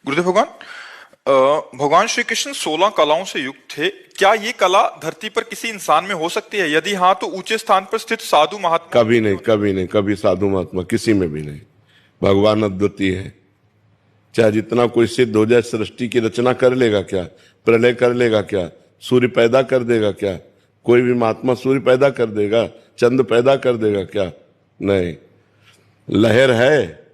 गुरुदेव भगवान, भगवान श्री कृष्ण 16 कलाओं से युक्त थे। क्या ये कला धरती पर किसी इंसान में हो सकती है? यदि हाँ, तो ऊंचे स्थान पर स्थित साधु महात्मा? कभी नहीं, कभी नहीं, कभी साधु महात्मा किसी में भी नहीं। भगवान अद्वितीय है। चाहे जितना कोई सिद्ध हो जाए, सृष्टि की रचना कर लेगा क्या? प्रलय कर लेगा क्या? सूर्य पैदा कर देगा क्या? कोई भी महात्मा सूर्य पैदा कर देगा? चंद्र पैदा कर देगा क्या? नहीं। लहर है,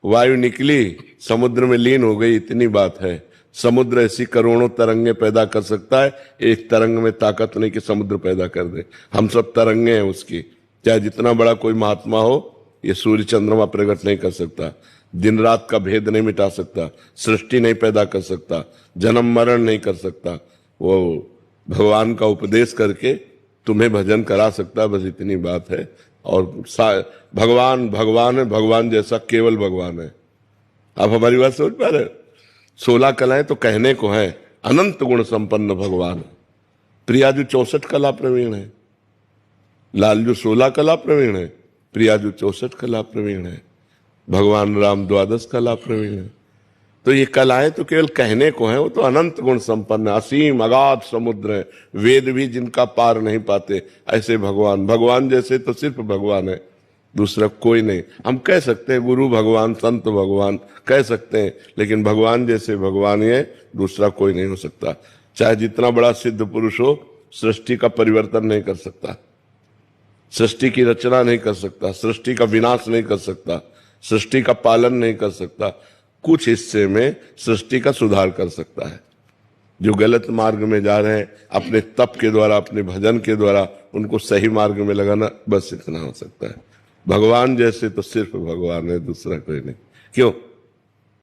वायु निकली, समुद्र में लीन हो गई, इतनी बात है। समुद्र ऐसी करोड़ों तरंगे पैदा कर सकता है, एक तरंग में ताकत नहीं कि समुद्र पैदा कर दे। हम सब तरंगे हैं उसकी। चाहे जितना बड़ा कोई महात्मा हो, ये सूर्य चंद्रमा प्रकट नहीं कर सकता, दिन रात का भेद नहीं मिटा सकता, सृष्टि नहीं पैदा कर सकता, जन्म मरण नहीं कर सकता। वो भगवान का उपदेश करके तुम्हें भजन करा सकता, बस इतनी बात है। और भगवान भगवान है, भगवान जैसा केवल भगवान है। आप हमारी बात समझ पा रहे? 16 कलाएं तो कहने को है, अनंत गुण संपन्न भगवान। प्रियाजू 64 कला प्रवीण है, लालजू 16 कला प्रवीण है, प्रियाजू 64 कला प्रवीण है, भगवान राम 12 कला प्रवीण है। तो ये कलाएं तो केवल कहने को है, वो तो अनंत गुण संपन्न, असीम अगाध समुद्र है। वेद भी जिनका पार नहीं पाते, ऐसे भगवान। भगवान जैसे तो सिर्फ भगवान है, दूसरा कोई नहीं। हम कह सकते हैं गुरु भगवान, संत भगवान कह सकते हैं, लेकिन भगवान जैसे भगवान है, दूसरा कोई नहीं हो सकता। चाहे जितना बड़ा सिद्ध पुरुष हो, सृष्टि का परिवर्तन नहीं कर सकता, सृष्टि की रचना नहीं कर सकता, सृष्टि का विनाश नहीं कर सकता, सृष्टि का पालन नहीं कर सकता। कुछ हिस्से में सृष्टि का सुधार कर सकता है। जो गलत मार्ग में जा रहे हैं, अपने तप के द्वारा, अपने भजन के द्वारा उनको सही मार्ग में लगाना, बस इतना हो सकता है। भगवान जैसे तो सिर्फ भगवान है, दूसरा कोई नहीं। क्यों?